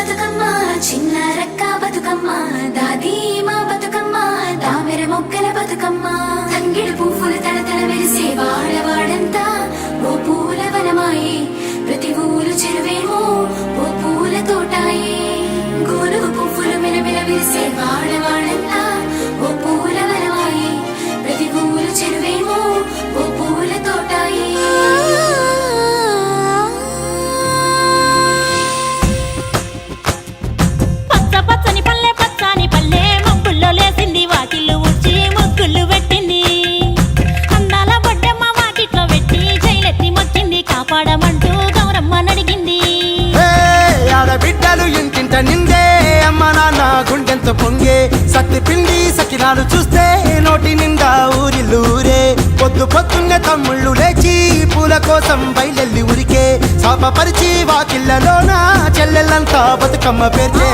బతుకమ్మ చిన్న రక్క బతుకమ్మ దాది మా బతుకమ్మ దామెర మొక్కల బతుకమ్మ తంగిడు పువ్వులు తడతడ వెలిసే వాడవాడంతా ఓ పూల వనమాయే ప్రతి ఊరు చెరువేమో ఓ పూల తోటాయే గోలుగు పువ్వులు మెలమెల విరిసే వాడవాడంతా ఓ పూల వనమాయే ప్రతి ఊరు చెరువేమో ఓ పూల తోటాయే పాడమంటూ గౌరమ్మ నడిగింది ఆడబిడ్డలు ఇంటింట నిందే అమ్మ నాన్న గుండెంతో పొంగే సత్తి పిండి సకినాలు చూస్తే నోటి నిండా ఊరిల్లూరే పొద్దు పొద్దున్నే తమ్ముళ్ళు లేచి పూల కోసం బయలెల్లి ఉరికే శాపపరిచి వాకిళ్ళలోన చెల్లెళ్ళంతా బతుకమ్మ పేర్చే